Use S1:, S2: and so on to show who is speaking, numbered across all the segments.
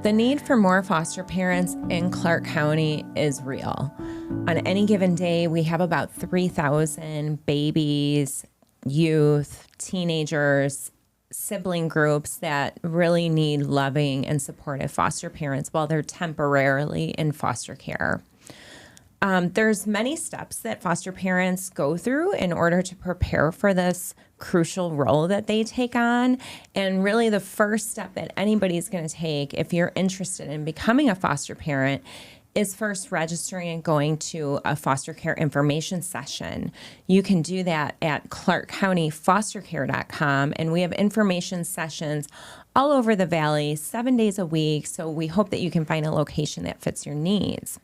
S1: The need for more foster parents in Clark County is real. On any given day, we have about 3,000 babies, youth, teenagers, sibling groups that really need loving and supportive foster parents while they're temporarily in foster care. There's many steps that foster parents go through in order to prepare for this crucial role that they take on. And really the first step that anybody's going to take if you're interested in becoming a foster parent is first registering and going to a foster care information session. You can do that at clarkcountyfostercare.com, and we have information sessions all over the valley, 7 days a week. So we hope that you can find a location that fits your needs.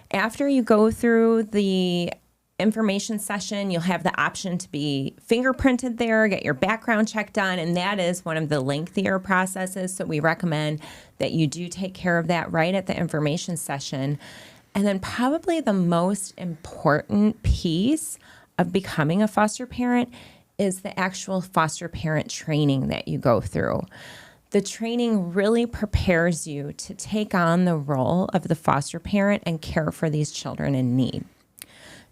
S1: After you go through the information session, you'll have the option to be fingerprinted there, get your background check done, and that is one of the lengthier processes. So we recommend that you do take care of that right at the information session. And then probably the most important piece of becoming a foster parent is the actual foster parent training that you go through. The training really prepares you to take on the role of the foster parent and care for these children in need.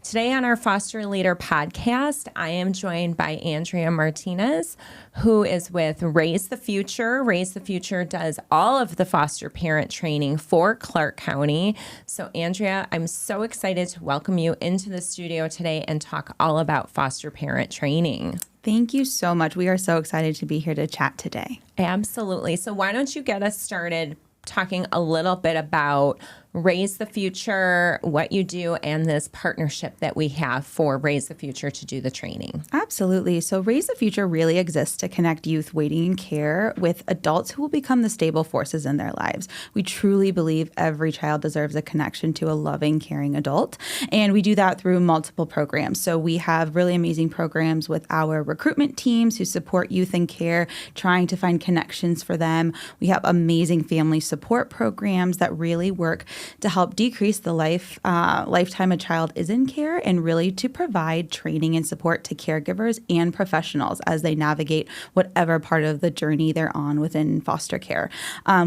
S1: Today on our Foster Leader podcast, I am joined by Andrea Martinez, who is with Raise the Future. Raise the Future does all of the foster parent training for Clark County. So Andrea, I'm so excited to welcome you into the studio today and talk all about foster parent training.
S2: Thank you so much. We are so excited to be here to chat today.
S1: Absolutely. So why don't you get us started talking a little bit about Raise the Future, what you do, and this partnership that we have for Raise the Future to do the training.
S2: Absolutely. So Raise the Future really exists to connect youth waiting in care with adults who will become the stable forces in their lives. We truly believe every child deserves a connection to a loving, caring adult, and we do that through multiple programs. So we have really amazing programs with our recruitment teams who support youth in care, trying to find connections for them. We have amazing family support programs that really work to help decrease the lifetime a child is in care, and really to provide training and support to caregivers and professionals as they navigate whatever part of the journey they're on within foster care.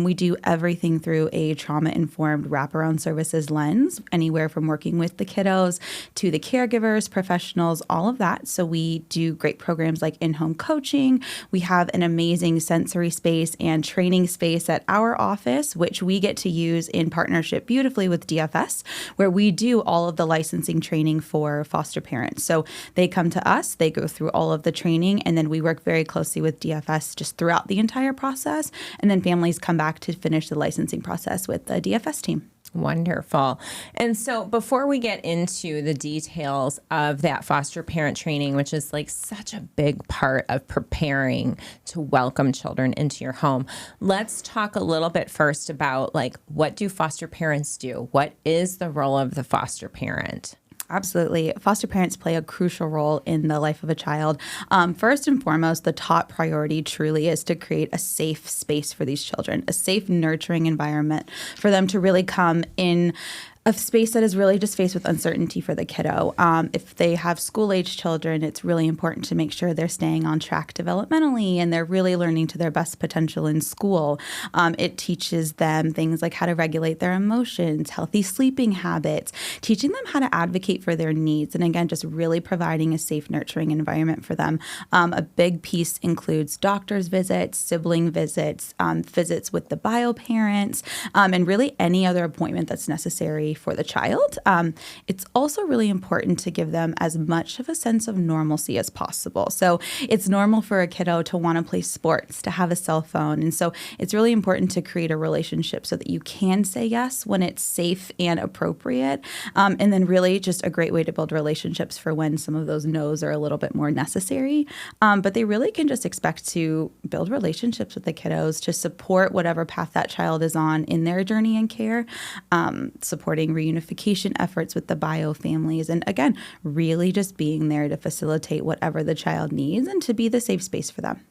S2: We do everything through a trauma-informed wraparound services lens, anywhere from working with the kiddos to the caregivers, professionals, all of that. So we do great programs like in-home coaching. We have an amazing sensory space and training space at our office, which we get to use in partnership beautifully with DFS, where we do all of the licensing training for foster parents. So they come to us, they go through all of the training, and then we work very closely with DFS just throughout the entire process. And then families come back to finish the licensing process with the DFS team.
S1: Wonderful. And so before we get into the details of that foster parent training, which is like such a big part of preparing to welcome children into your home, let's talk a little bit first about what do foster parents do? What is the role of the foster parent?
S2: Absolutely. Foster parents play a crucial role in the life of a child. First and foremost, the top priority truly is to create a safe space for these children, a safe, nurturing environment for them to really come in a space that is really just faced with uncertainty for the kiddo. If they have school-age children, it's really important to make sure they're staying on track developmentally and they're really learning to their best potential in school. It teaches them things like how to regulate their emotions, healthy sleeping habits, teaching them how to advocate for their needs, and again, just really providing a safe, nurturing environment for them. A big piece includes doctor's visits, sibling visits, visits with the bio parents, and really any other appointment that's necessary for the child. It's also really important to give them as much of a sense of normalcy as possible. So it's normal for a kiddo to want to play sports, to have a cell phone. And so it's really important to create a relationship so that you can say yes when it's safe and appropriate. And then really just a great way to build relationships for when some of those no's are a little bit more necessary. But they really can just expect to build relationships with the kiddos to support whatever path that child is on in their journey and care, supporting reunification efforts with the bio families, and again, really just being there to facilitate whatever the child needs and to be the safe space for them.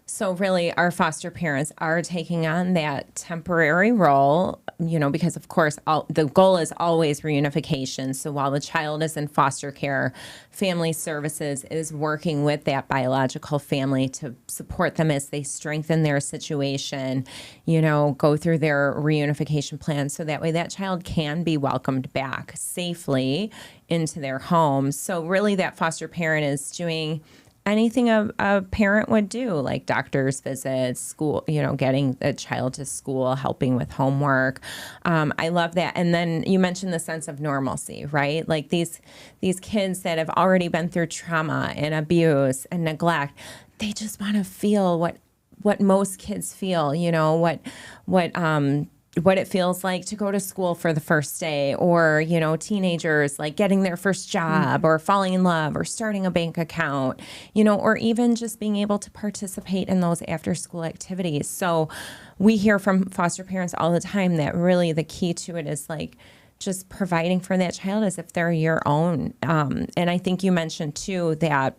S1: So really, our foster parents are taking on that temporary role, because of course, the goal is always reunification. So while the child is in foster care, Family Services is working with that biological family to support them as they strengthen their situation, go through their reunification plan. So that way that child can be welcomed back safely into their home. So really, that foster parent is doing anything a parent would do, like doctor's visits, school, getting a child to school, helping with homework. I love that. And then you mentioned the sense of normalcy, right? Like these kids that have already been through trauma and abuse and neglect, they just want to feel what most kids feel, what it feels like to go to school for the first day, or, teenagers like getting their first job or falling in love or starting a bank account, or even just being able to participate in those after school activities. So we hear from foster parents all the time that really the key to it is like just providing for that child as if they're your own. And I think you mentioned too that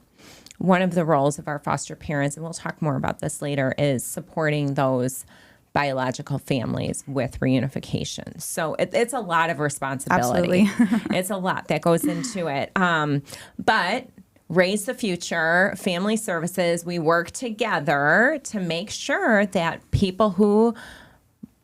S1: one of the roles of our foster parents, and we'll talk more about this later, is supporting those biological families with reunification. So it's a lot of responsibility.
S2: Absolutely.
S1: It's a lot that goes into it. But Raise the Future, Family Services, we work together to make sure that people who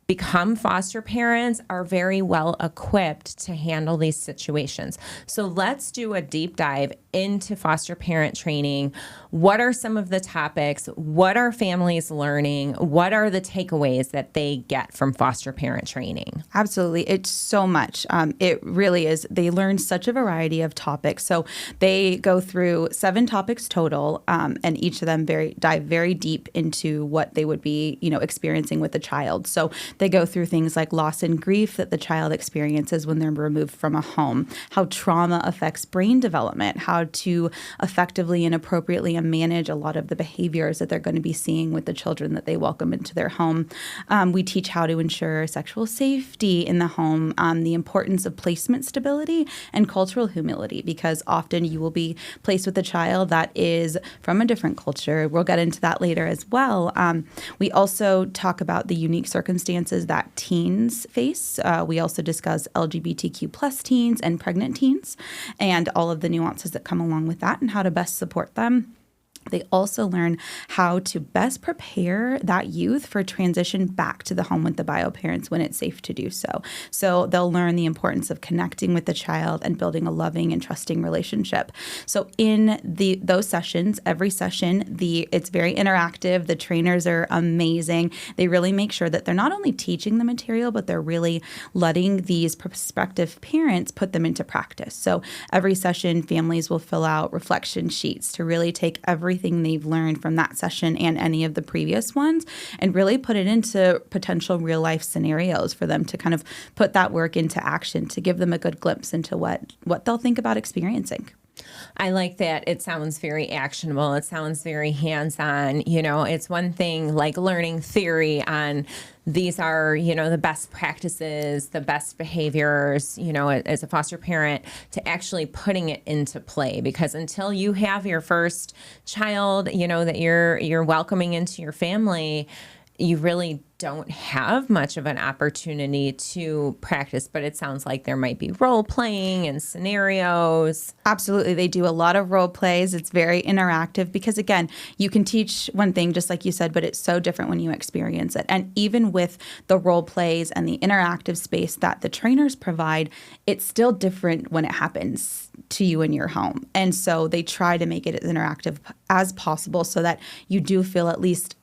S1: become foster parents are very well equipped to handle these situations. So let's do a deep dive into foster parent training. What are some of the topics? What are families learning? What are the takeaways that they get from foster parent training?
S2: Absolutely. It's so much. It really is. They learn such a variety of topics. So they go through 7 topics total, and each of them dive very deep into what they would be, experiencing with the child. So they go through things like loss and grief that the child experiences when they're removed from a home, how trauma affects brain development, how to effectively and appropriately manage a lot of the behaviors that they're going to be seeing with the children that they welcome into their home. We teach how to ensure sexual safety in the home, the importance of placement stability and cultural humility, because often you will be placed with a child that is from a different culture. We'll get into that later as well. We also talk about the unique circumstances that teens face. We also discuss LGBTQ plus teens and pregnant teens and all of the nuances that come along with that and how to best support them. They also learn how to best prepare that youth for transition back to the home with the bio parents when it's safe to do so. So they'll learn the importance of connecting with the child and building a loving and trusting relationship. So in those sessions, every session, it's very interactive. The trainers are amazing. They really make sure that they're not only teaching the material, but they're really letting these prospective parents put them into practice. So every session, families will fill out reflection sheets to really take everything they've learned from that session and any of the previous ones and really put it into potential real life scenarios for them to kind of put that work into action to give them a good glimpse into what they'll think about experiencing.
S1: I like that. It sounds very actionable. It sounds very hands-on. It's one thing like learning theory on these are, the best practices, the best behaviors, as a foster parent, to actually putting it into play. Because until you have your first child, that you're welcoming into your family, you really don't have much of an opportunity to practice, but it sounds like there might be role playing and scenarios.
S2: Absolutely. They do a lot of role plays. It's very interactive because, again, you can teach one thing, just like you said, but it's so different when you experience it. And even with the role plays and the interactive space that the trainers provide, it's still different when it happens to you in your home. And so they try to make it as interactive as possible so that you do feel at least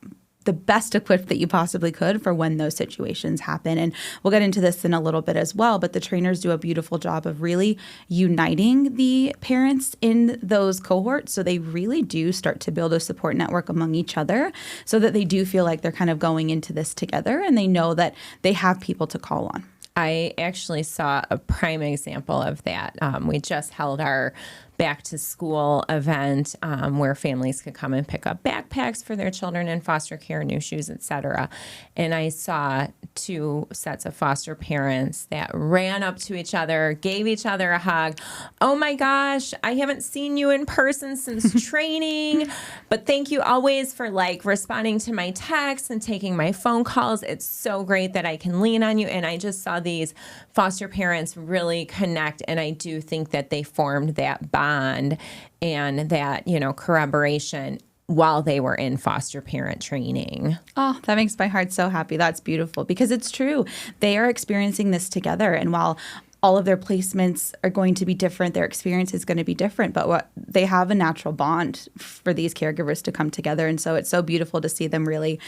S2: the best equipped that you possibly could for when those situations happen. And we'll get into this in a little bit as well, but the trainers do a beautiful job of really uniting the parents in those cohorts. So they really do start to build a support network among each other so that they do feel like they're kind of going into this together and they know that they have people to call on.
S1: I actually saw a prime example of that. We just held our back to school event where families could come and pick up backpacks for their children in foster care, new shoes, etc. And I saw 2 sets of foster parents that ran up to each other, gave each other a hug. Oh my gosh, I haven't seen you in person since training, but thank you always for like responding to my texts and taking my phone calls. It's so great that I can lean on you. And I just saw these foster parents really connect. And I do think that they formed that bond and that, corroboration while they were in foster parent training.
S2: Oh, that makes my heart so happy. That's beautiful because it's true. They are experiencing this together. And while all of their placements are going to be different, their experience is going to be different, but they have a natural bond for these caregivers to come together. And so it's so beautiful to see them really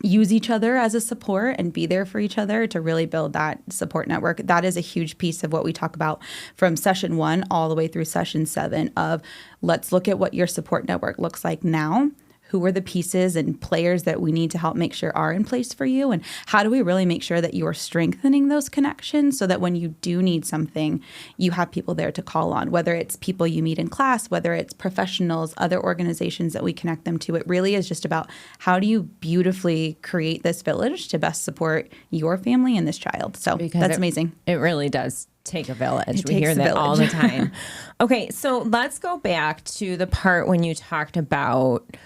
S2: use each other as a support and be there for each other to really build that support network. That is a huge piece of what we talk about from session 1 all the way through session 7 of let's look at what your support network looks like now. Who are the pieces and players that we need to help make sure are in place for you? And how do we really make sure that you are strengthening those connections so that when you do need something, you have people there to call on, whether it's people you meet in class, whether it's professionals, other organizations that we connect them to. It really is just about how do you beautifully create this village to best support your family and this child. So that's amazing.
S1: It really does take a village.
S2: It
S1: we hear
S2: takes a
S1: that all the
S2: village.
S1: time. Okay, so let's go back to the part when you talked about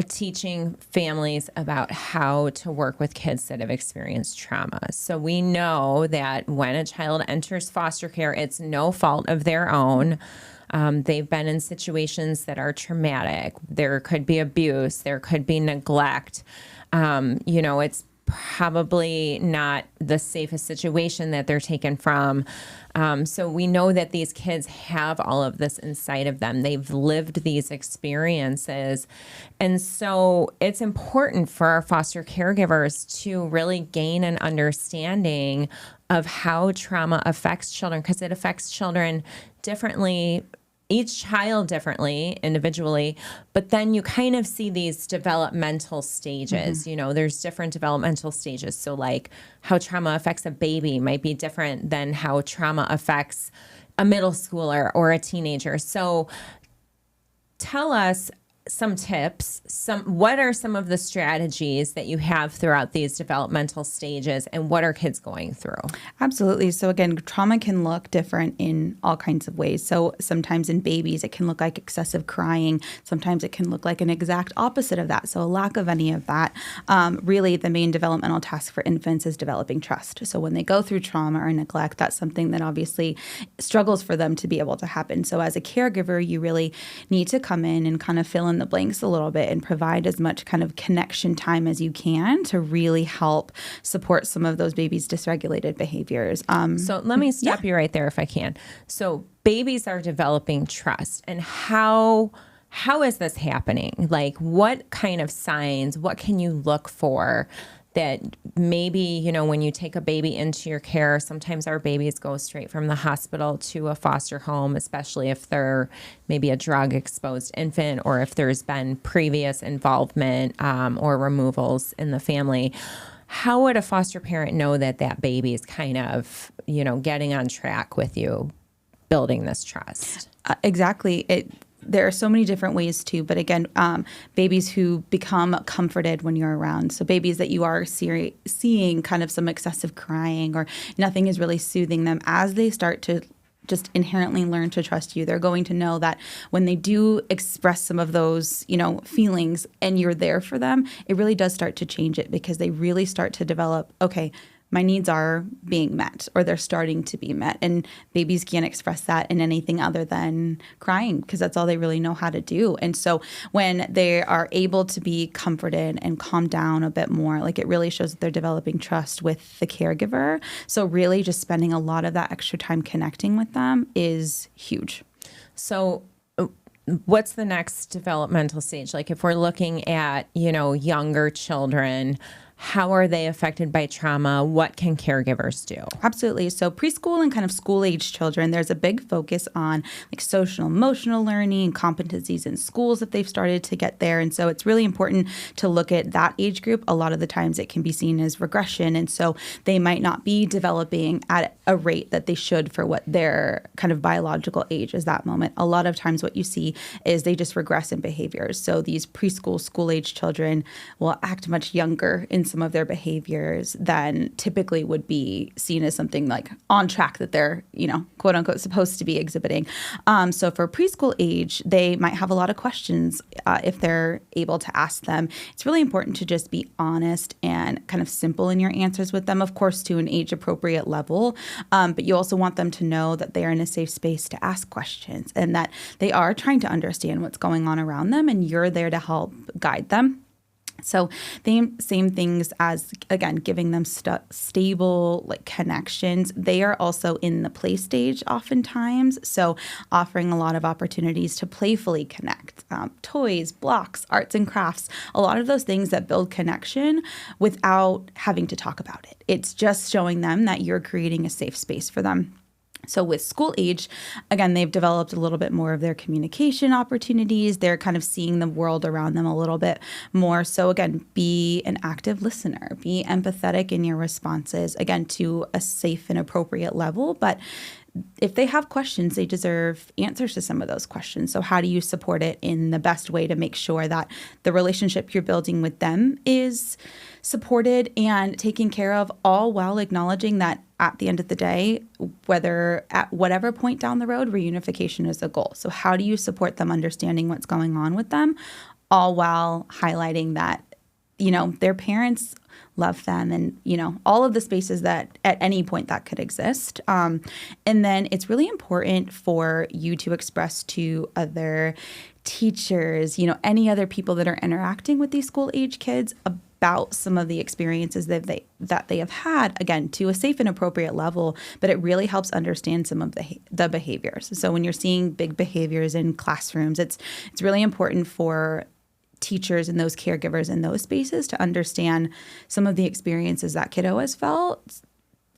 S1: teaching families about how to work with kids that have experienced trauma. So we know that when a child enters foster care, it's no fault of their own. They've been in situations that are traumatic. There could be abuse. There could be neglect. It's probably not the safest situation that they're taken from. So we know that these kids have all of this inside of them. They've lived these experiences. And so it's important for our foster caregivers to really gain an understanding of how trauma affects children, because it affects children differently, each child differently, individually, but then you kind of see these developmental stages. There's different developmental stages. So like how trauma affects a baby might be different than how trauma affects a middle schooler or a teenager. So tell us some tips, what are some of the strategies that you have throughout these developmental stages, and what are kids going through?
S2: Absolutely. So again, trauma can look different in all kinds of ways. So sometimes in babies, it can look like excessive crying. Sometimes it can look like an exact opposite of that. So a lack of any of that. Really, the main developmental task for infants is developing trust. So when they go through trauma or neglect, that's something that obviously struggles for them to be able to happen. So as a caregiver, you really need to come in and kind of fill in the blanks a little bit and provide as much kind of connection time as you can to really help support some of those babies' dysregulated behaviors.
S1: So let me stop you right there if I can. So babies are developing trust, and how is this happening? Like what kind of signs, what can you look for that maybe, when you take a baby into your care, sometimes our babies go straight from the hospital to a foster home, especially if they're maybe a drug exposed infant or if there's been previous involvement or removals in the family. How would a foster parent know that that baby is kind of, getting on track with you, building this trust?
S2: Exactly. There are so many different ways too, but again, babies who become comforted when you're around. So babies that you are seeing kind of some excessive crying or nothing is really soothing them, as they start to just inherently learn to trust you, they're going to know that when they do express some of those, feelings and you're there for them, it really does start to change it, because they really start to develop, okay, my needs are being met, or they're starting to be met. And babies can't express that in anything other than crying, because that's all they really know how to do. And so when they are able to be comforted and calm down a bit more, like it really shows that they're developing trust with the caregiver. So really just spending a lot of that extra time connecting with them is huge.
S1: So what's the next developmental stage? Like if we're looking at, younger children, How are they affected by trauma? What can caregivers do?
S2: Absolutely. So preschool and kind of school age children, there's a big focus on like social emotional learning, competencies in schools if they've started to get there. And so it's really important to look at that age group. A lot of the times it can be seen as regression. And so they might not be developing at a rate that they should for what their kind of biological age is that moment. A lot of times what you see is they just regress in behaviors. So these preschool, school age children will act much younger in some of their behaviors than typically would be seen as something like on track that they're, quote unquote, supposed to be exhibiting. So for preschool age, they might have a lot of questions if they're able to ask them. It's really important to just be honest and kind of simple in your answers with them, of course, to an age appropriate level. But you also want them to know that they are in a safe space to ask questions and that they are trying to understand what's going on around them and you're there to help guide them. So same things as, again, giving them stable like connections. They are also in the play stage oftentimes. So offering a lot of opportunities to playfully connect, toys, blocks, arts and crafts, a lot of those things that build connection without having to talk about it. It's just showing them that you're creating a safe space for them. So with school age, again, they've developed a little bit more of their communication opportunities. They're kind of seeing the world around them a little bit more. So again, be an active listener, be empathetic in your responses, again, to a safe and appropriate level. But if they have questions, they deserve answers to some of those questions. So how do you support it in the best way to make sure that the relationship you're building with them is supported and taken care of, all while acknowledging that at the end of the day, whether at whatever point down the road, reunification is a goal. So how do you support them understanding what's going on with them, all while highlighting that, their parents love them and, all of the spaces that at any point that could exist. And then it's really important for you to express to other teachers, any other people that are interacting with these school age kids about some of the experiences that they have had, again, to a safe and appropriate level, but it really helps understand some of the behaviors. So when you're seeing big behaviors in classrooms, it's really important for teachers and those caregivers in those spaces to understand some of the experiences that kiddo has felt.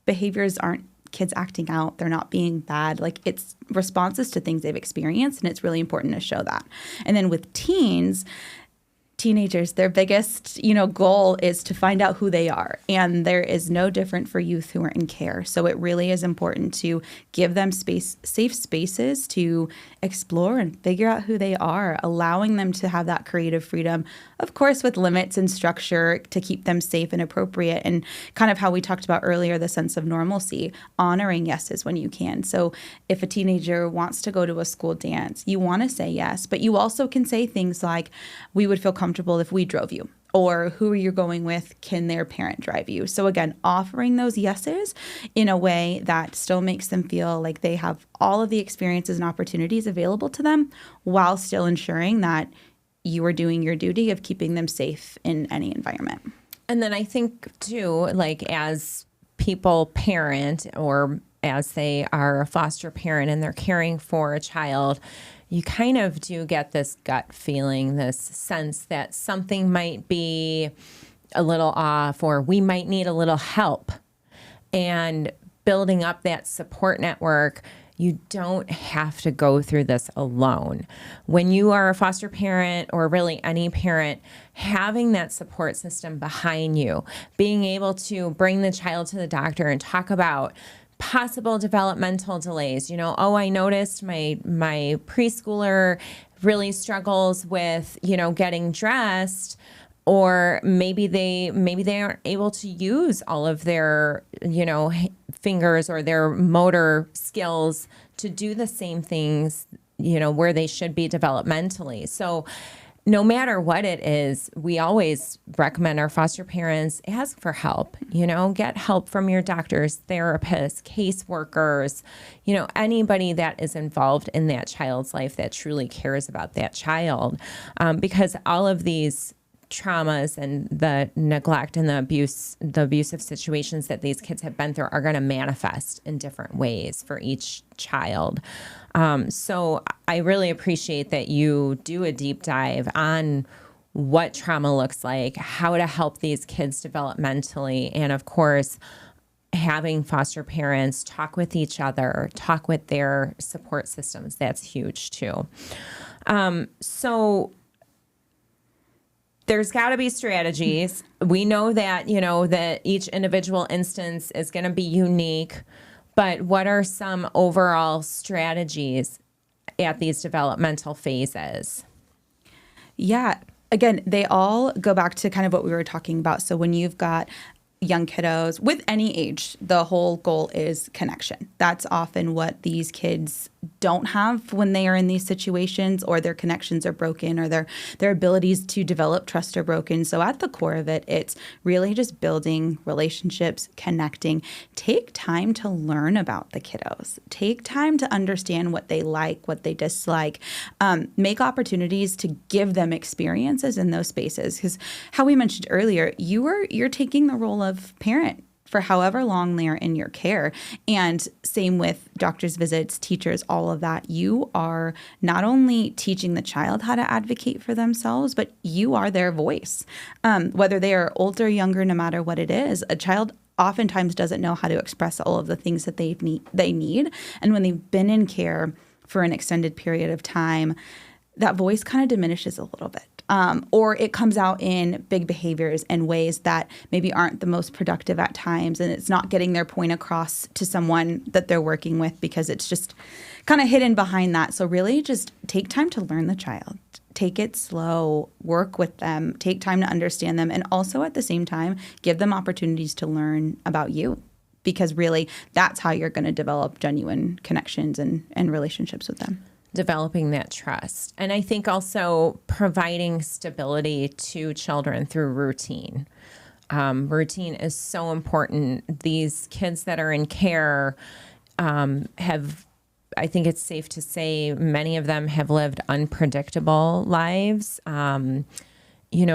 S2: Behaviors aren't kids acting out. They're not being bad. Like, it's responses to things they've experienced, and it's really important to show that. And then with teenagers, their biggest, goal is to find out who they are. And there is no different for youth who are in care. So it really is important to give them safe spaces to explore and figure out who they are, allowing them to have that creative freedom, of course, with limits and structure to keep them safe and appropriate. And kind of how we talked about earlier, the sense of normalcy, honoring yeses when you can. So if a teenager wants to go to a school dance, you want to say yes, but you also can say things like, we would feel comfortable if we drove you, or who are you going with? Can their parent drive you? So again, offering those yeses in a way that still makes them feel like they have all of the experiences and opportunities available to them, while still ensuring that you are doing your duty of keeping them safe in any environment.
S1: And then I think too, like, as people parent, or as they are a foster parent and they're caring for a child, you kind of do get this gut feeling, this sense that something might be a little off, or we might need a little help. And building up that support network, you don't have to go through this alone. When you are a foster parent, or really any parent, having that support system behind you, being able to bring the child to the doctor and talk about possible developmental delays. I noticed my preschooler really struggles with, getting dressed, or maybe they aren't able to use all of their, fingers or their motor skills to do the same things, where they should be developmentally. So no matter what it is, we always recommend our foster parents ask for help, get help from your doctors, therapists, caseworkers, anybody that is involved in that child's life that truly cares about that child. Because all of these traumas and the neglect and the abusive situations that these kids have been through are going to manifest in different ways for each child. So I really appreciate that you do a deep dive on what trauma looks like, how to help these kids developmentally, and of course, having foster parents talk with each other, talk with their support systems. That's huge too. So there's got to be strategies. We know that, that each individual instance is going to be unique, but what are some overall strategies at these developmental phases?
S2: Yeah. Again, they all go back to kind of what we were talking about. So when you've got young kiddos with any age, the whole goal is connection. That's often what these kids don't have when they are in these situations, or their connections are broken, or their abilities to develop trust are broken. So at the core of it, it's really just building relationships, connecting. Take time to learn about the kiddos. Take time to understand what they like, what they dislike. Make opportunities to give them experiences in those spaces. Because how we mentioned earlier, you're taking the role of parent for however long they're in your care. And same with doctor's visits, teachers, all of that. You are not only teaching the child how to advocate for themselves, but you are their voice. Whether they are older or younger, no matter what it is, a child oftentimes doesn't know how to express all of the things that they need. And when they've been in care for an extended period of time, that voice kind of diminishes a little bit. Or it comes out in big behaviors and ways that maybe aren't the most productive at times, and it's not getting their point across to someone that they're working with because it's just kind of hidden behind that. So really just take time to learn the child. Take it slow, work with them, take time to understand them, and also at the same time, give them opportunities to learn about you, because really that's how you're going to develop genuine connections and relationships with them.
S1: Developing that trust. And I think also providing stability to children through routine. Routine is so important. These kids that are in care have, I think it's safe to say, many of them have lived unpredictable lives.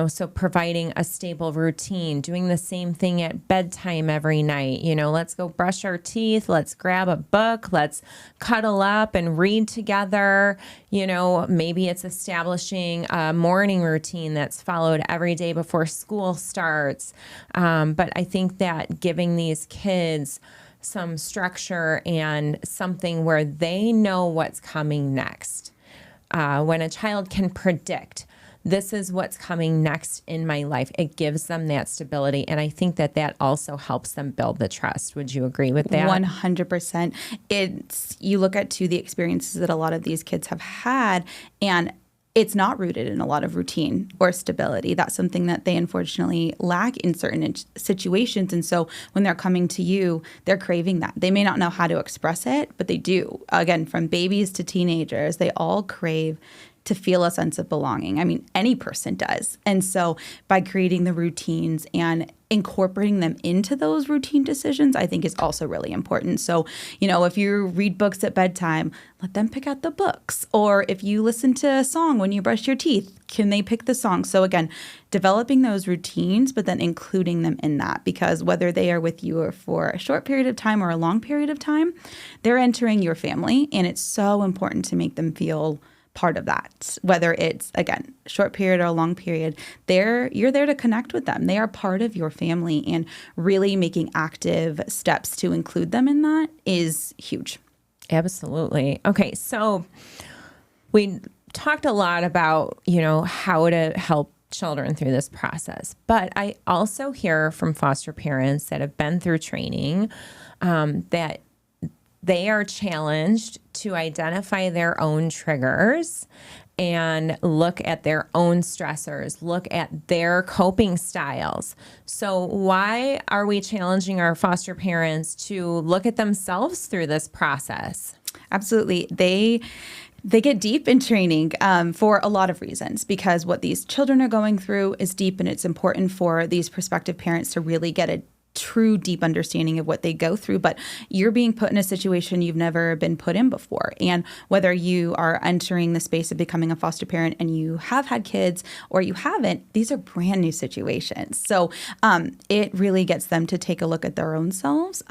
S1: So providing a stable routine, doing the same thing at bedtime every night. Let's go brush our teeth. Let's grab a book. Let's cuddle up and read together. Maybe it's establishing a morning routine that's followed every day before school starts. But I think that giving these kids some structure and something where they know what's coming next. When a child can predict, this is what's coming next in my life, it gives them that stability. And I think that also helps them build the trust. Would you agree with that?
S2: 100%. You look at the experiences that a lot of these kids have had, and it's not rooted in a lot of routine or stability. That's something that they unfortunately lack in certain situations. And so when they're coming to you, they're craving that. They may not know how to express it, but they do. Again, from babies to teenagers, they all crave to feel a sense of belonging. I mean, any person does. And so by creating the routines and incorporating them into those routine decisions, I think is also really important. So, if you read books at bedtime, let them pick out the books. Or if you listen to a song when you brush your teeth, can they pick the song? So again, developing those routines, but then including them in that, because whether they are with you or for a short period of time or a long period of time, they're entering your family. And it's so important to make them feel part of that, whether it's, again, short period or a long period. You're there to connect with them. They are part of your family, and really making active steps to include them in that is huge.
S1: Absolutely. Okay, so we talked a lot about, how to help children through this process, but I also hear from foster parents that have been through training that they are challenged to identify their own triggers and look at their own stressors, look at their coping styles. So why are we challenging our foster parents to look at themselves through this process?
S2: Absolutely. They get deep in training for a lot of reasons, because what these children are going through is deep, and it's important for these prospective parents to really get true deep understanding of what they go through, but you're being put in a situation you've never been put in before. And whether you are entering the space of becoming a foster parent and you have had kids or you haven't, these are brand new situations. So it really gets them to take a look at their own selves.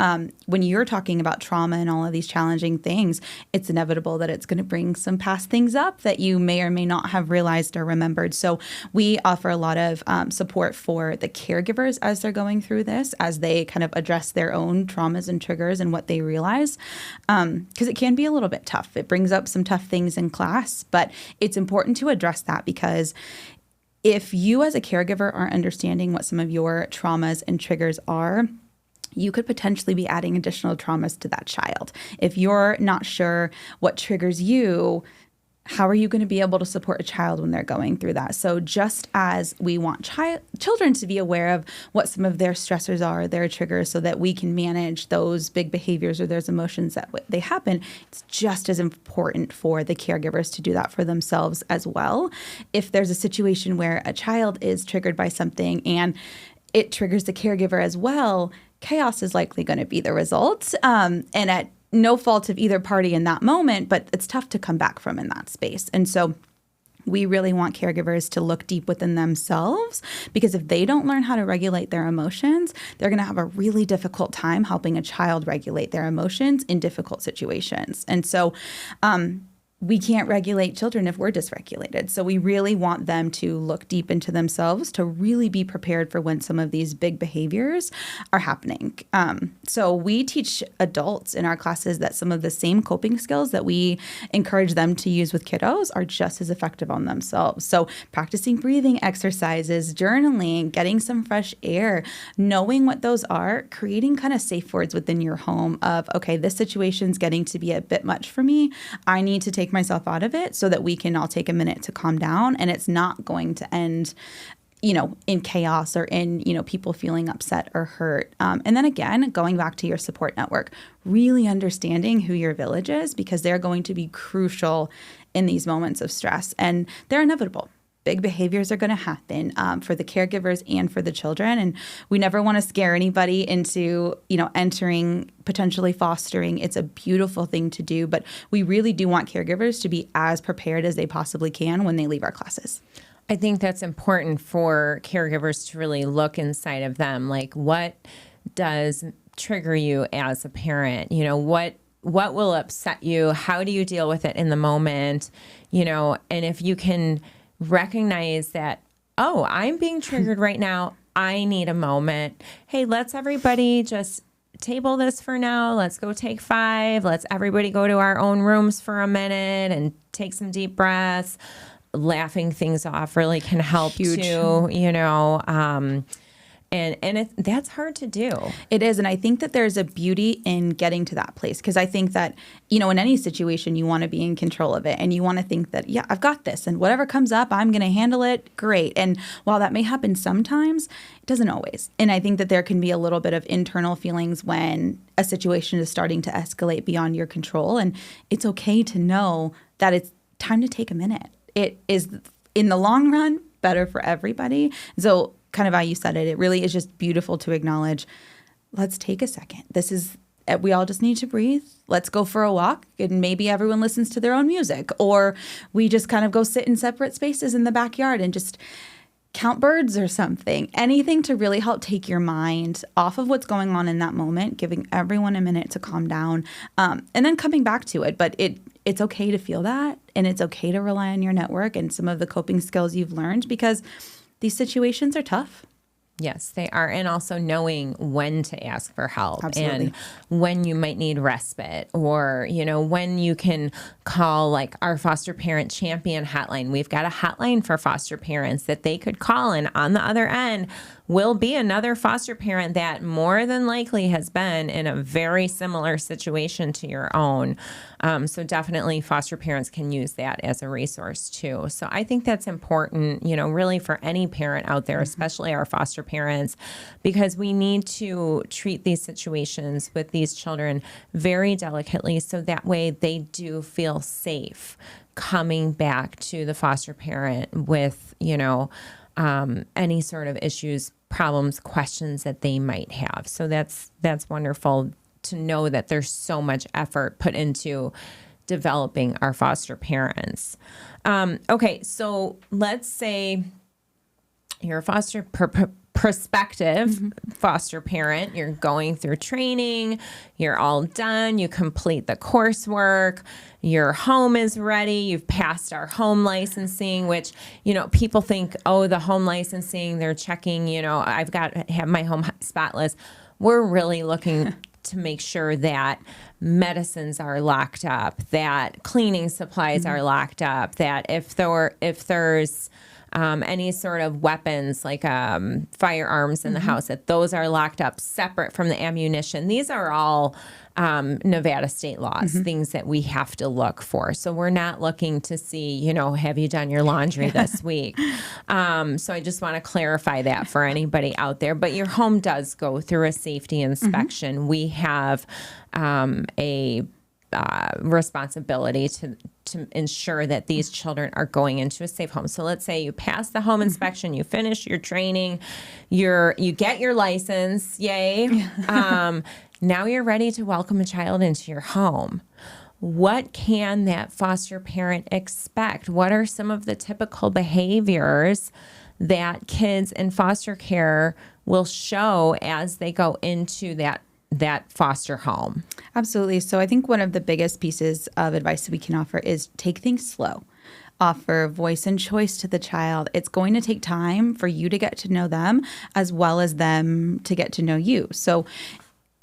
S2: When you're talking about trauma and all of these challenging things, it's inevitable that it's going to bring some past things up that you may or may not have realized or remembered. So we offer a lot of support for the caregivers as they're going through this, as they kind of address their own traumas and triggers and what they realize, because it can be a little bit tough. It brings up some tough things in class, but it's important to address that, because if you as a caregiver aren't understanding what some of your traumas and triggers are, you could potentially be adding additional traumas to that child. If you're not sure what triggers you, how are you going to be able to support a child when they're going through that? So just as we want children to be aware of what some of their stressors are, their triggers, so that we can manage those big behaviors or those emotions that they happen, it's just as important for the caregivers to do that for themselves as well. If there's a situation where a child is triggered by something and it triggers the caregiver as well, chaos is likely going to be the result. And at no fault of either party in that moment, but it's tough to come back from in that space. And so we really want caregivers to look deep within themselves, because if they don't learn how to regulate their emotions, they're going to have a really difficult time helping a child regulate their emotions in difficult situations. And so we can't regulate children if we're dysregulated. So we really want them to look deep into themselves to really be prepared for when some of these big behaviors are happening. So we teach adults in our classes that some of the same coping skills that we encourage them to use with kiddos are just as effective on themselves. So practicing breathing exercises, journaling, getting some fresh air, knowing what those are, creating kind of safe words within your home of, okay, this situation's getting to be a bit much for me. I need to take myself out of it so that we can all take a minute to calm down, and it's not going to end in chaos or in, people feeling upset or hurt. And then again, going back to your support network, really understanding who your village is, because they're going to be crucial in these moments of stress, and they're inevitable. Big behaviors are going to happen for the caregivers and for the children. And we never want to scare anybody into, entering, potentially fostering. It's a beautiful thing to do, but we really do want caregivers to be as prepared as they possibly can when they leave our classes.
S1: I think that's important for caregivers to really look inside of them. Like, what does trigger you as a parent? What will upset you? How do you deal with it in the moment? And if you can recognize that, oh, I'm being triggered right now, I need a moment. Hey, let's everybody just table this for now. Let's go take 5. Let's everybody go to our own rooms for a minute and take some deep breaths. Laughing things off really can help too, and that's hard to do.
S2: It is. And I think that there's a beauty in getting to that place, because I think that, in any situation, you want to be in control of it, and you want to think that, yeah, I've got this, and whatever comes up, I'm going to handle it. Great. And while that may happen sometimes, it doesn't always. And I think that there can be a little bit of internal feelings when a situation is starting to escalate beyond your control. And it's okay to know that it's time to take a minute. It is, in the long run, better for everybody. So kind of how you said it, it really is just beautiful to acknowledge, let's take a second. We all just need to breathe. Let's go for a walk, and maybe everyone listens to their own music, or we just kind of go sit in separate spaces in the backyard and just count birds or something. Anything to really help take your mind off of what's going on in that moment, giving everyone a minute to calm down, and then coming back to it. But it's okay to feel that, and it's okay to rely on your network and some of the coping skills you've learned, because these situations are tough.
S1: Yes, they are. And also knowing when to ask for help.
S2: Absolutely.
S1: And when you might need respite, or, when you can call like our foster parent champion hotline. We've got a hotline for foster parents that they could call, and on the other end will be another foster parent that more than likely has been in a very similar situation to your own. So definitely foster parents can use that as a resource too. So I think that's important, really for any parent out there, especially our foster parents, because we need to treat these situations with these children very delicately, so that way they do feel safe coming back to the foster parent with, any sort of issues problems, questions that they might have. So that's wonderful to know that there's so much effort put into developing our foster parents. Okay, so let's say you're a prospective foster parent. You're going through training. You're all done. You complete the coursework. Your home is ready. You've passed our home licensing, which, people think, oh, the home licensing, they're checking, I've got to have my home spotless. We're really looking to make sure that medicines are locked up, that cleaning supplies are locked up, that if there's any sort of weapons like firearms in the house, that those are locked up separate from the ammunition. These are all Nevada state laws, things that we have to look for. So we're not looking to see, have you done your laundry this week? So I just want to clarify that for anybody out there. But your home does go through a safety inspection. We have a responsibility to ensure that these children are going into a safe home. So let's say you pass the home inspection, you finish your training, you get your license, yay. Now you're ready to welcome a child into your home. What can that foster parent expect? What are some of the typical behaviors that kids in foster care will show as they go into that foster home?
S2: Absolutely. So I think one of the biggest pieces of advice that we can offer is take things slow. Offer voice and choice to the child. It's going to take time for you to get to know them as well as them to get to know you. So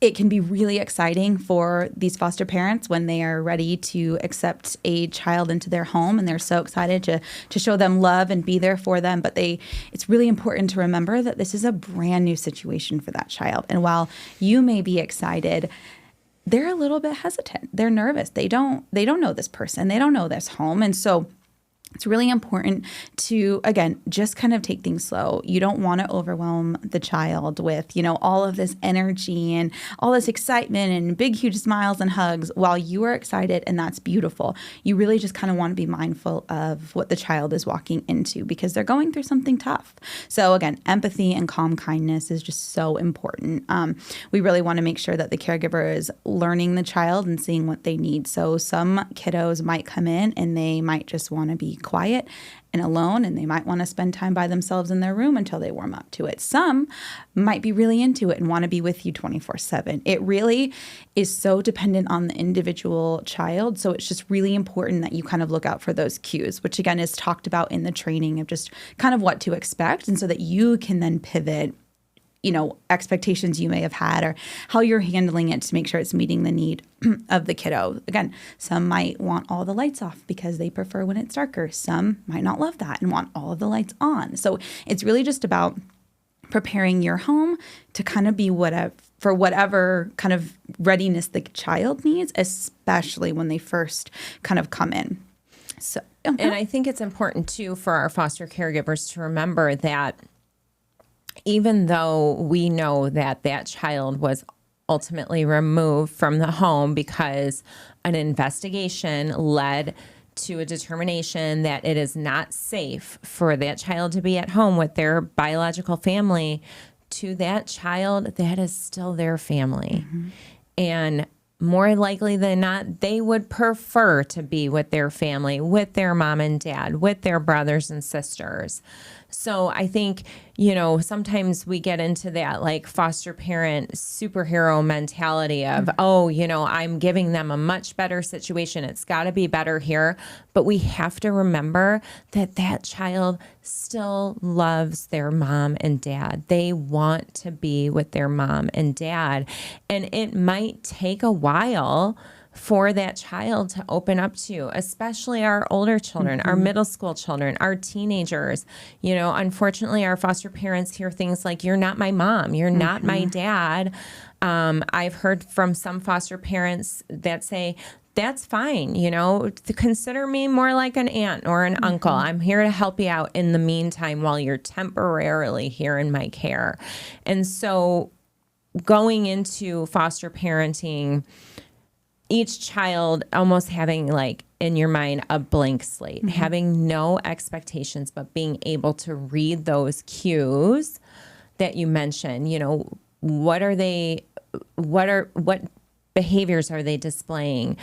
S2: it can be really exciting for these foster parents when they are ready to accept a child into their home, and they're so excited to show them love and be there for them. But it's really important to remember that this is a brand new situation for that child. And while you may be excited, they're a little bit hesitant. They're nervous. They don't know this person. They don't know this home. And so it's really important to, again, just kind of take things slow. You don't want to overwhelm the child with, all of this energy and all this excitement and big, huge smiles and hugs while you are excited, and that's beautiful. You really just kind of want to be mindful of what the child is walking into because they're going through something tough. So again, empathy and calm kindness is just so important. We really want to make sure that the caregiver is learning the child and seeing what they need. So some kiddos might come in and they might just want to be quiet and alone, and they might want to spend time by themselves in their room until they warm up to it. Some might be really into it and want to be with you 24/7. It really is so dependent on the individual child. So it's just really important that you kind of look out for those cues, which again is talked about in the training of just kind of what to expect, and so that you can then pivot expectations you may have had or how you're handling it to make sure it's meeting the need of the kiddo. Again, some might want all the lights off because they prefer when it's darker. Some might not love that and want all of the lights on. So it's really just about preparing your home to kind of be whatever kind of readiness the child needs, especially when they first kind of come in. So,
S1: and I think it's important too for our foster caregivers to remember that even though we know that child was ultimately removed from the home because an investigation led to a determination that it is not safe for that child to be at home with their biological family, to that child, that is still their family. And more likely than not, they would prefer to be with their family, with their mom and dad, with their brothers and sisters. So I think, sometimes we get into that like foster parent superhero mentality of, I'm giving them a much better situation. It's got to be better here. But we have to remember that child still loves their mom and dad. They want to be with their mom and dad. And it might take a while for that child to open up to, especially our older children, our middle school children, our teenagers. Unfortunately, our foster parents hear things like, you're not my mom, you're not my dad. I've heard from some foster parents that say, that's fine, to consider me more like an aunt or an uncle. I'm here to help you out in the meantime while you're temporarily here in my care. And so going into foster parenting, each child almost having like in your mind a blank slate, having no expectations, but being able to read those cues that you mentioned. What behaviors are they displaying?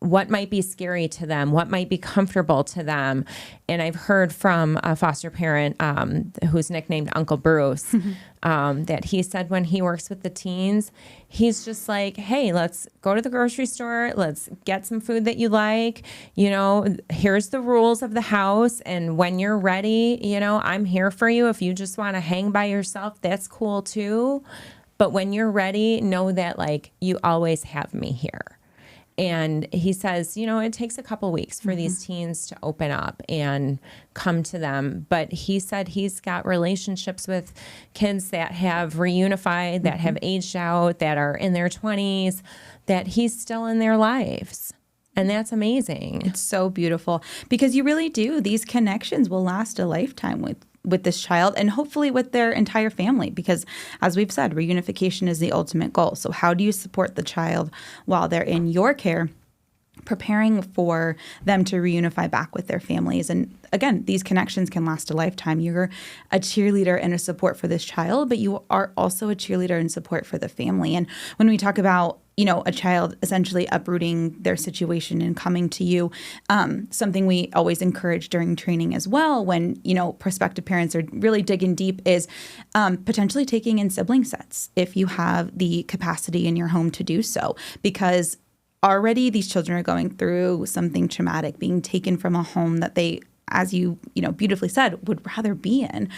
S1: What might be scary to them? What might be comfortable to them? And I've heard from a foster parent who's nicknamed Uncle Bruce that he said when he works with the teens, he's just like, hey, let's go to the grocery store. Let's get some food that you like. Here's the rules of the house. And when you're ready, I'm here for you. If you just want to hang by yourself, that's cool too. But when you're ready, know that you always have me here. And he says, it takes a couple weeks for these teens to open up and come to them. But he said he's got relationships with kids that have reunified, that have aged out, that are in their 20s, that he's still in their lives. And that's amazing.
S2: It's so beautiful because you really do. These connections will last a lifetime with this child and hopefully with their entire family, because as we've said, reunification is the ultimate goal. So how do you support the child while they're in your care, preparing for them to reunify back with their families? And again, these connections can last a lifetime. You're a cheerleader and a support for this child, but you are also a cheerleader and support for the family. And when we talk about a child essentially uprooting their situation and coming to you. Something we always encourage during training as well when, prospective parents are really digging deep is potentially taking in sibling sets if you have the capacity in your home to do so. Because already these children are going through something traumatic, being taken from a home that they, as you beautifully said, would rather be in.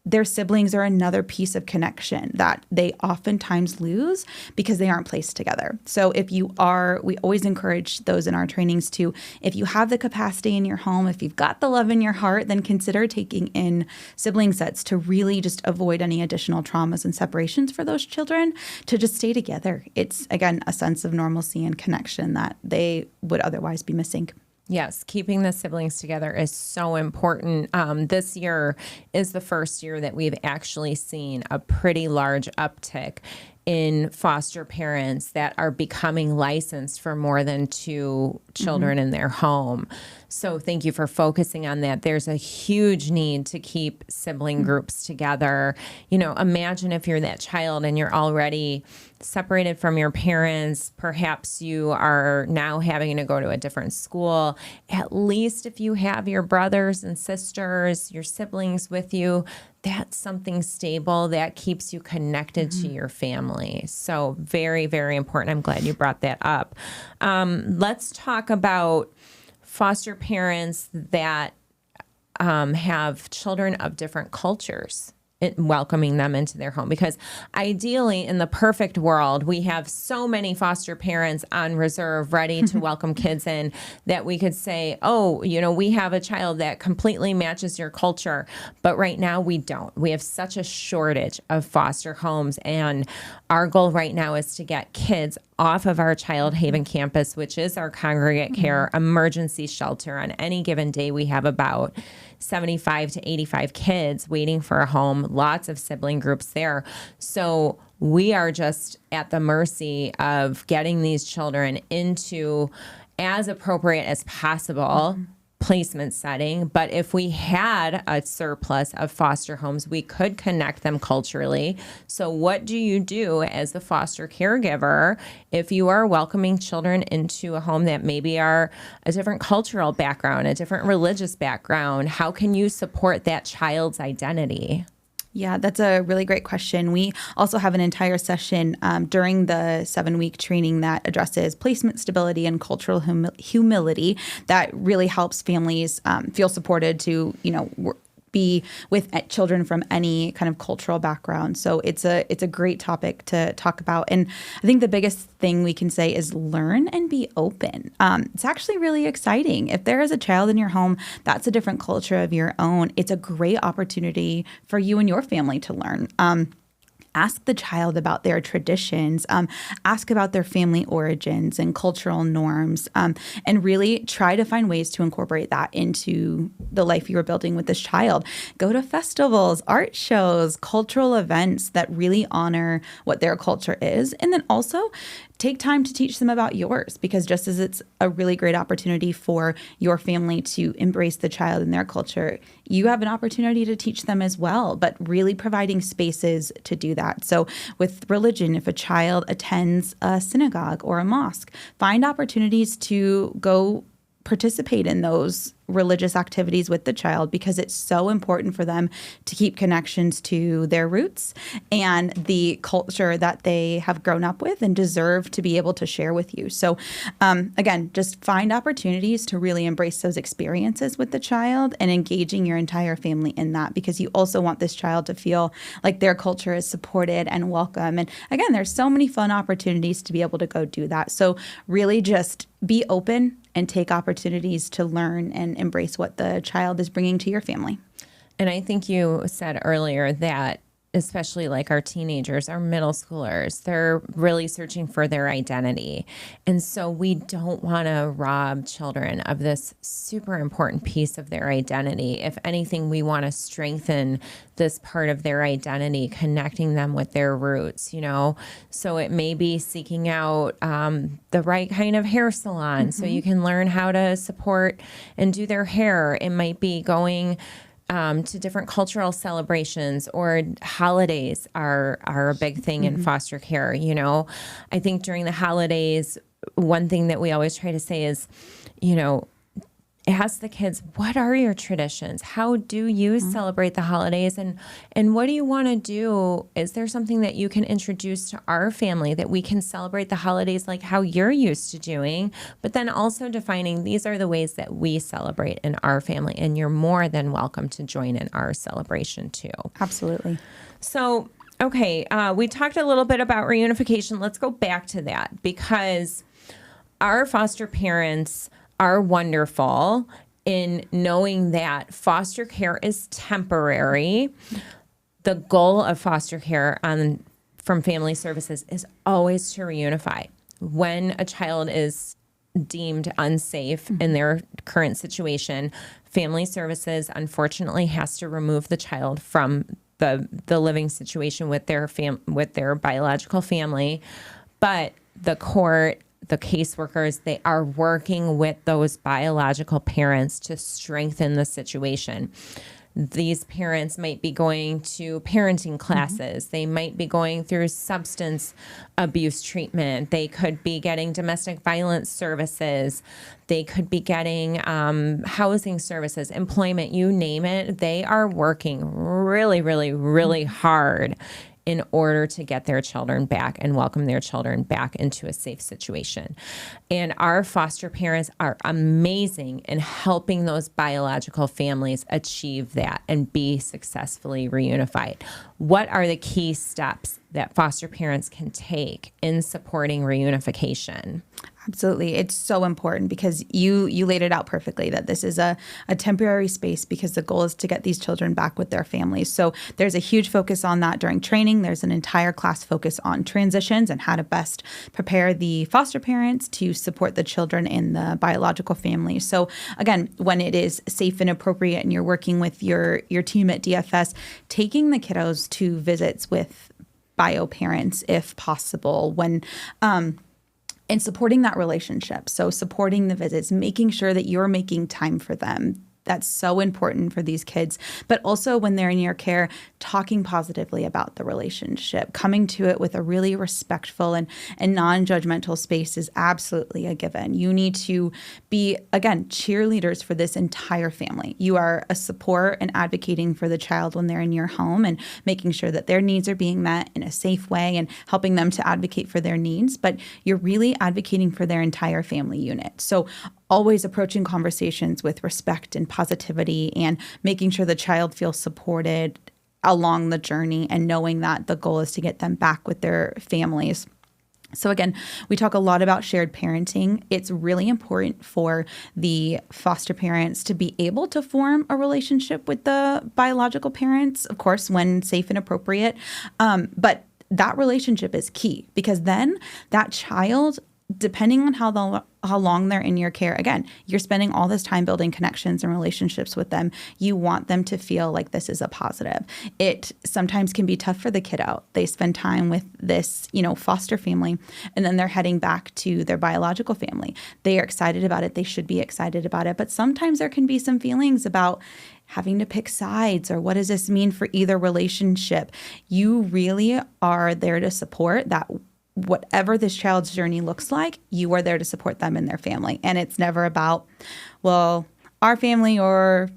S2: Their siblings are another piece of connection that they oftentimes lose because they aren't placed together. So we always encourage those in our trainings to, if you have the capacity in your home, if you've got the love in your heart, then consider taking in sibling sets to really just avoid any additional traumas and separations for those children to just stay together. It's, again, a sense of normalcy and connection that they would otherwise be missing.
S1: Yes, keeping the siblings together is so important. This year is the first year that we've actually seen a pretty large uptick in foster parents that are becoming licensed for more than 2 children in their home. So thank you for focusing on that. There's a huge need to keep sibling groups together. Imagine if you're that child and you're already separated from your parents. Perhaps you are now having to go to a different school. At least if you have your brothers and sisters, your siblings with you, that's something stable that keeps you connected to your family. So very, very important. I'm glad you brought that up. Let's talk about foster parents that have children of different cultures, welcoming them into their home. Because ideally, in the perfect world, we have so many foster parents on reserve ready to welcome kids in that we could say, we have a child that completely matches your culture. But right now we don't. We have such a shortage of foster homes. And our goal right now is to get kids off of our Child Haven campus, which is our congregate care emergency shelter. On any given day, we have about 75 to 85 kids waiting for a home, lots of sibling groups there. So we are just at the mercy of getting these children into as appropriate as possible placement setting. But if we had a surplus of foster homes, we could connect them culturally. So what do you do as a foster caregiver if you are welcoming children into a home that maybe are a different cultural background, a different religious background? How can you support that child's identity?
S2: Yeah, that's a really great question. We also have an entire session during the 7-week training that addresses placement stability and cultural humility that really helps families feel supported to, be with children from any kind of cultural background. So it's a great topic to talk about. And I think the biggest thing we can say is learn and be open. It's actually really exciting. If there is a child in your home that's a different culture of your own, it's a great opportunity for you and your family to learn. Ask the child about their traditions, ask about their family origins and cultural norms, and really try to find ways to incorporate that into the life you are building with this child. Go to festivals, art shows, cultural events that really honor what their culture is. And then also take time to teach them about yours, because just as it's a really great opportunity for your family to embrace the child and their culture, you have an opportunity to teach them as well, but really providing spaces to do that. So with religion, if a child attends a synagogue or a mosque, find opportunities to go participate in those religious activities with the child, because it's so important for them to keep connections to their roots and the culture that they have grown up with and deserve to be able to share with you. So again, just find opportunities to really embrace those experiences with the child and engaging your entire family in that, because you also want this child to feel like their culture is supported and welcome. And again, there's so many fun opportunities to be able to go do that. So really just be open and take opportunities to learn and embrace what the child is bringing to your family.
S1: And I think you said earlier that especially like our teenagers, our middle schoolers, they're really searching for their identity. And so we don't want to rob children of this super important piece of their identity. If anything, we want to strengthen this part of their identity, connecting them with their roots, you know? So it may be seeking out the right kind of hair salon so you can learn how to support and do their hair. It might be going to different cultural celebrations, or holidays are a big thing in foster care. You know, I think during the holidays, one thing that we always try to say is, you know, ask the kids, what are your traditions? How do you celebrate the holidays? And what do you want to do? Is there something that you can introduce to our family that we can celebrate the holidays like how you're used to doing? But then also defining, these are the ways that we celebrate in our family, and you're more than welcome to join in our celebration too.
S2: Absolutely.
S1: So, okay, we talked a little bit about reunification. Let's go back to that, because our foster parents are wonderful in knowing that foster care is temporary. The goal of foster care from Family Services is always to reunify. When a child is deemed unsafe in their current situation, Family Services unfortunately has to remove the child from the living situation with their biological family. But the court, the caseworkers, they are working with those biological parents to strengthen the situation. These parents might be going to parenting classes. They might be going through substance abuse treatment. They could be getting domestic violence services. They could be getting housing services, employment, you name it. They are working really, really, really hard in order to get their children back and welcome their children back into a safe situation. And our foster parents are amazing in helping those biological families achieve that and be successfully reunified. What are the key steps that foster parents can take in supporting reunification?
S2: Absolutely. It's so important, because you laid it out perfectly, that this is a temporary space, because the goal is to get these children back with their families. So there's a huge focus on that during training. There's an entire class focus on transitions and how to best prepare the foster parents to support the children in the biological family. So again, when it is safe and appropriate and you're working with your team at DFS, taking the kiddos to visits with bio parents if possible, when and supporting that relationship. So supporting the visits, making sure that you're making time for them. That's so important for these kids. But also when they're in your care, talking positively about the relationship, coming to it with a really respectful and non-judgmental space is absolutely a given. You need to be, again, cheerleaders for this entire family. You are a support and advocating for the child when they're in your home, and making sure that their needs are being met in a safe way and helping them to advocate for their needs. But you're really advocating for their entire family unit. So always approaching conversations with respect and positivity, and making sure the child feels supported along the journey, and knowing that the goal is to get them back with their families. So again, we talk a lot about shared parenting. It's really important for the foster parents to be able to form a relationship with the biological parents, of course, when safe and appropriate. But that relationship is key, because then that child, depending on how how long they're in your care. Again, you're spending all this time building connections and relationships with them. You want them to feel like this is a positive. It sometimes can be tough for the kiddo. They spend time with this, foster family, and then they're heading back to their biological family. They are excited about it. They should be excited about it. But sometimes there can be some feelings about having to pick sides, or what does this mean for either relationship? You really are there to support that. Whatever this child's journey looks like, you are there to support them and their family. And it's never about, well, our family or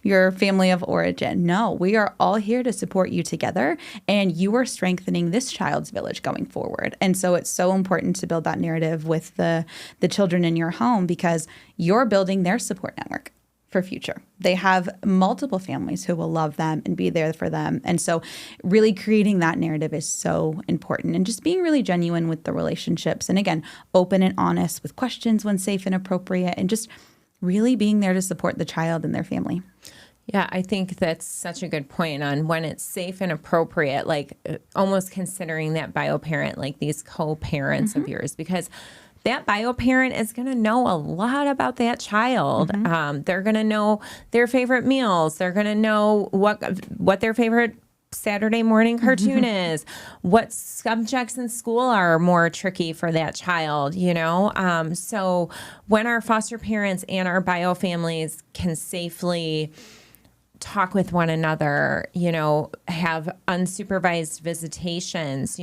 S2: your family of origin. No, we are all here to support you together, and you are strengthening this child's village going forward. And so it's so important to build that narrative with the children in your home, because you're building their support network for future. They have multiple families who will love them and be there for them. And so really creating that narrative is so important, and just being really genuine with the relationships. And again, open and honest with questions when safe and appropriate, and just really being there to support the child and their family.
S1: Yeah, I think that's such a good point on when it's safe and appropriate, like almost considering that bio-parent like these co-parents of yours, because that bio-parent is going to know a lot about that child. They're going to know their favorite meals. They're going to know what their favorite Saturday morning cartoon is, what subjects in school are more tricky for that child, So when our foster parents and our bio families can safely talk with one another, have unsupervised visitations,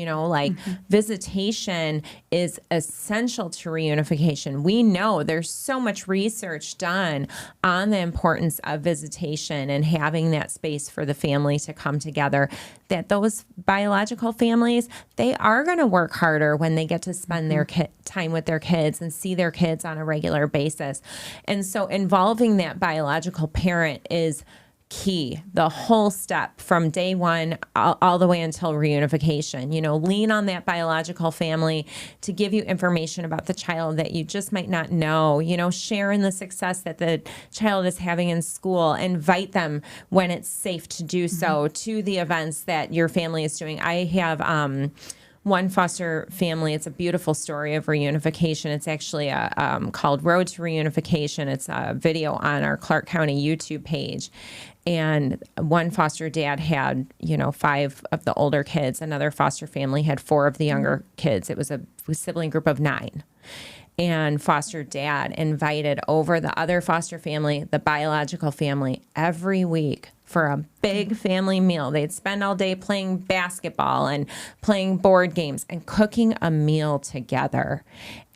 S1: visitation is essential to reunification. We know there's so much research done on the importance of visitation and having that space for the family to come together, that those biological families, they are going to work harder when they get to spend their time with their kids and see their kids on a regular basis. And so involving that biological parent is key, the whole step from day one all the way until reunification. Lean on that biological family to give you information about the child that you just might not know, share in the success that the child is having in school, invite them when it's safe to do so to the events that your family is doing. I have one foster family. It's a beautiful story of reunification. It's actually called Road to Reunification. It's a video on our Clark County YouTube page. And one foster dad had, 5 of the older kids. Another foster family had 4 of the younger kids. It was a sibling group of 9. And foster dad invited over the other foster family, the biological family, every week for a big family meal. They'd spend all day playing basketball and playing board games and cooking a meal together.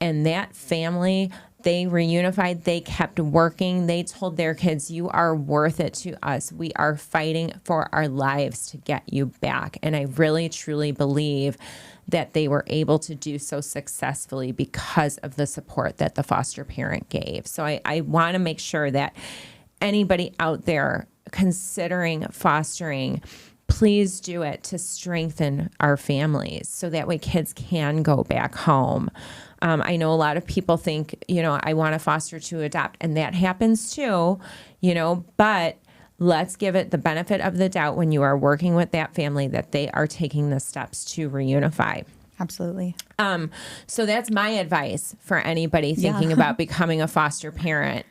S1: And that family, they reunified. They kept working. They told their kids, you are worth it to us. We are fighting for our lives to get you back. And I really, truly believe that they were able to do so successfully because of the support that the foster parent gave. So I want to make sure that anybody out there considering fostering, please do it to strengthen our families so that way kids can go back home. I know a lot of people think, I want to foster to adopt, and that happens too, but let's give it the benefit of the doubt when you are working with that family that they are taking the steps to reunify.
S2: Absolutely.
S1: So that's my advice for anybody thinking about becoming a foster parent.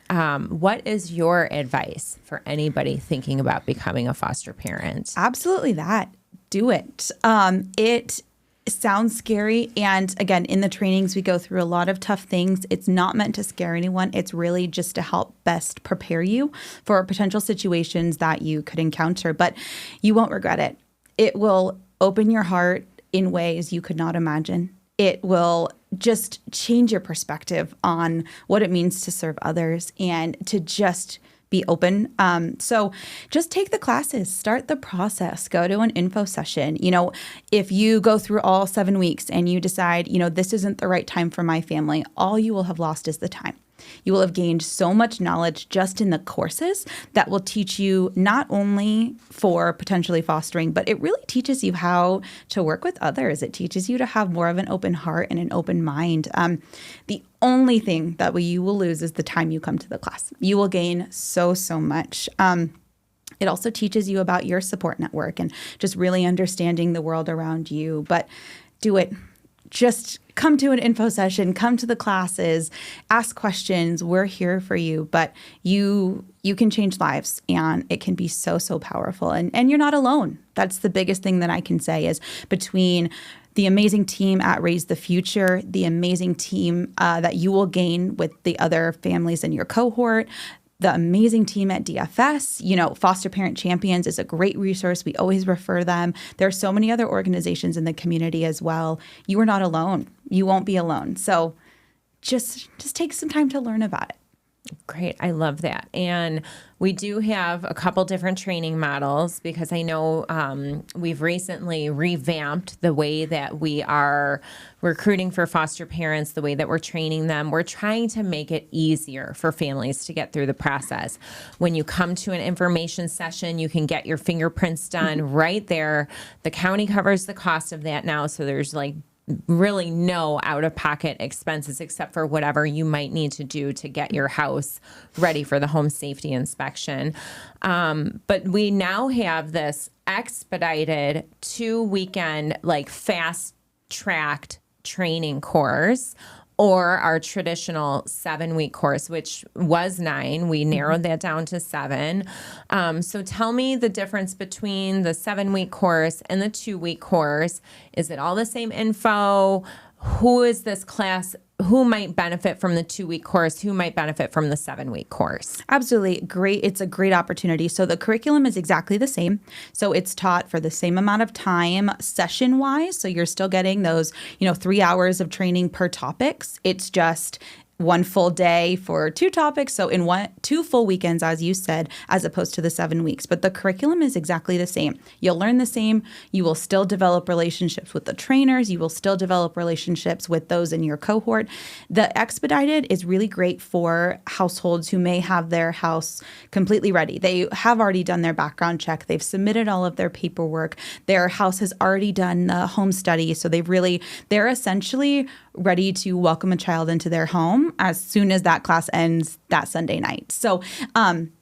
S1: What is your advice for anybody thinking about becoming a foster parent?
S2: Absolutely that. Do it. It sounds scary. And again, in the trainings, we go through a lot of tough things. It's not meant to scare anyone. It's really just to help best prepare you for potential situations that you could encounter. But you won't regret it. It will open your heart in ways you could not imagine. It will just change your perspective on what it means to serve others and to just be open. So just take the classes, start the process, go to an info session. If you go through all 7 weeks and you decide, this isn't the right time for my family, all you will have lost is the time. You will have gained so much knowledge just in the courses that will teach you not only for potentially fostering, but it really teaches you how to work with others. It teaches you to have more of an open heart and an open mind. The only thing that you will lose is the time you come to the class. You will gain so much. It also teaches you about your support network and just really understanding the world around you. But do it. just come to an info session, come to the classes, ask questions. We're here for you, but you can change lives, and it can be so, so powerful. And you're not alone. That's the biggest thing that I can say is between the amazing team at Raise the Future, the amazing team that you will gain with the other families in your cohort, the amazing team at DFS. Foster Parent Champions is a great resource. We always refer them. There are so many other organizations in the community as well. You are not alone. You won't be alone. So just take some time to learn about it.
S1: Great. I love that. And we do have a couple different training models because I know we've recently revamped the way that we are recruiting for foster parents, the way that we're training them. We're trying to make it easier for families to get through the process. When you come to an information session, you can get your fingerprints done right there. The county covers the cost of that now. So there's really no out-of-pocket expenses except for whatever you might need to do to get your house ready for the home safety inspection. But we now have this expedited 2-weekend, fast-tracked training course, or our traditional 7-week course, which was 9. We narrowed that down to 7. So tell me the difference between the 7-week course and the 2-week course. Is it all the same info? Who is this class? Who might benefit from the 2-week course? Who might benefit from the 7-week course?
S2: Absolutely. Great. It's a great opportunity. So the curriculum is exactly the same. So it's taught for the same amount of time session wise. So you're still getting those, 3 hours of training per topics. It's just one full day for 2 topics. So in 2 full weekends, as you said, as opposed to the 7 weeks. But the curriculum is exactly the same. You'll learn the same. You will still develop relationships with the trainers. You will still develop relationships with those in your cohort. The expedited is really great for households who may have their house completely ready. They have already done their background check. They've submitted all of their paperwork. Their house has already done the home study. So they're essentially ready to welcome a child into their home as soon as that class ends that Sunday night. So,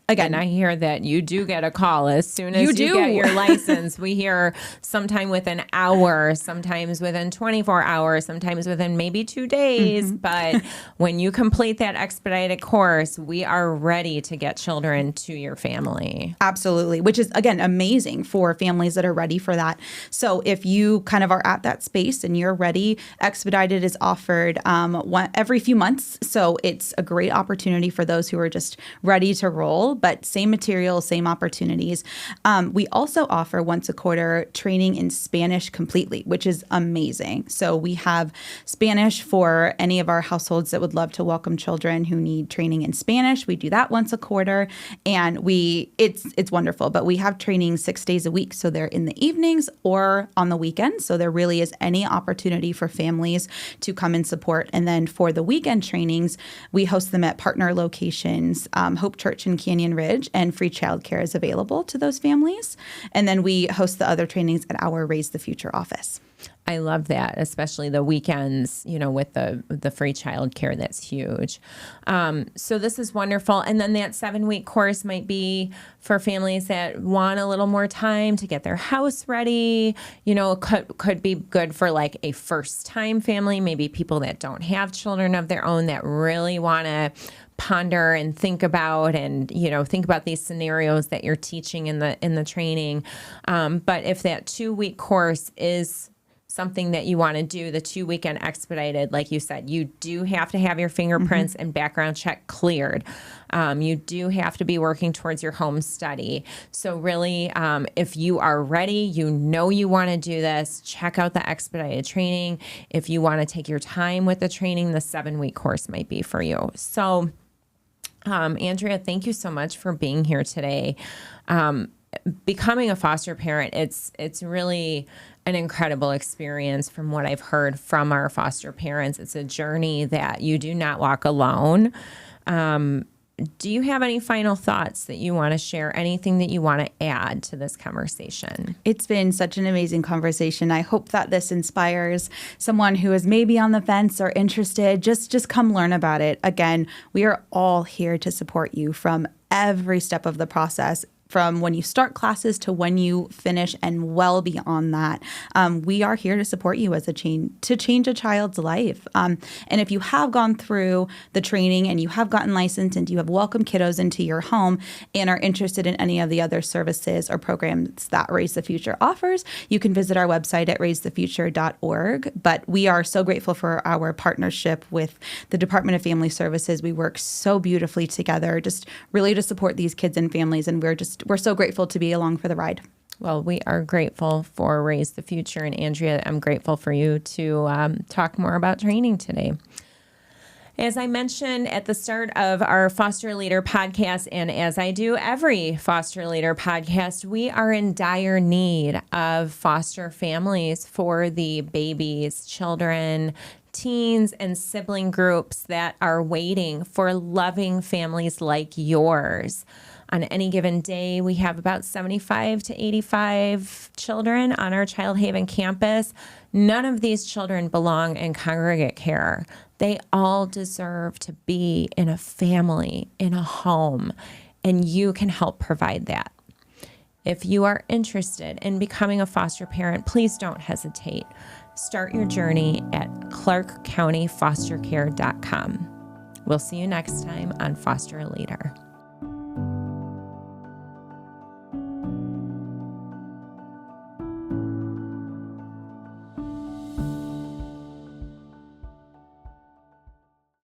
S2: again,
S1: and I hear that you do get a call as soon as you get your license. We hear sometime within an hour, sometimes within 24 hours, sometimes within maybe 2 days. But when you complete that expedited course, we are ready to get children to your family.
S2: Absolutely, which is, again, amazing for families that are ready for that. So if you kind of are at that space and you're ready, expedited is offered every few months. So it's a great opportunity for those who are just ready to roll. But same materials, same opportunities. We also offer once a quarter training in Spanish completely, which is amazing. So we have Spanish for any of our households that would love to welcome children who need training in Spanish. We do that once a quarter, and it's wonderful. But we have training 6 days a week, so they're in the evenings or on the weekends. So there really is any opportunity for families to come and support. And then for the weekend trainings, we host them at partner locations, Hope Church in Canyon Ridge, and free childcare is available to those families. And then we host the other trainings at our Raise the Future office.
S1: I love that, especially the weekends, with the free childcare. That's huge. So this is wonderful. And then that 7-week course might be for families that want a little more time to get their house ready. Could be good for a first-time family, maybe people that don't have children of their own that really want to ponder and think about these scenarios that you're teaching in the training. But if that 2-week course is something that you want to do, the 2-weekend expedited, like you said, you do have to have your fingerprints and background check cleared. You do have to be working towards your home study. So really, if you are ready, you want to do this, check out the expedited training. If you want to take your time with the training, the 7-week course might be for you. So Andrea, thank you so much for being here today. Becoming a foster parent, it's really an incredible experience from what I've heard from our foster parents. It's a journey that you do not walk alone. Do you have any final thoughts that you want to share? Anything that you want to add to this conversation?
S2: It's been such an amazing conversation. I hope that this inspires someone who is maybe on the fence or interested. Just come learn about it. Again, we are all here to support you from every step of the process. from when you start classes to when you finish and well beyond that. We are here to support you as to change a child's life. And if you have gone through the training and you have gotten licensed and you have welcomed kiddos into your home and are interested in any of the other services or programs that Raise the Future offers, you can visit our website at raisethefuture.org. But we are so grateful for our partnership with the Department of Family Services. We work so beautifully together, just really to support these kids and families. And we're so grateful to be along for the ride.
S1: Well, we are grateful for Raise the Future. And Andrea, I'm grateful for you to talk more about training today. As I mentioned at the start of our Foster Leader podcast, and as I do every Foster Leader podcast, we are in dire need of foster families for the babies, children, teens, and sibling groups that are waiting for loving families like yours. On any given day, we have about 75 to 85 children on our Child Haven campus. None of these children belong in congregate care. They all deserve to be in a family, in a home, and you can help provide that. If you are interested in becoming a foster parent, please don't hesitate. Start your journey at clarkcountyfostercare.com. We'll see you next time on Foster a Leader.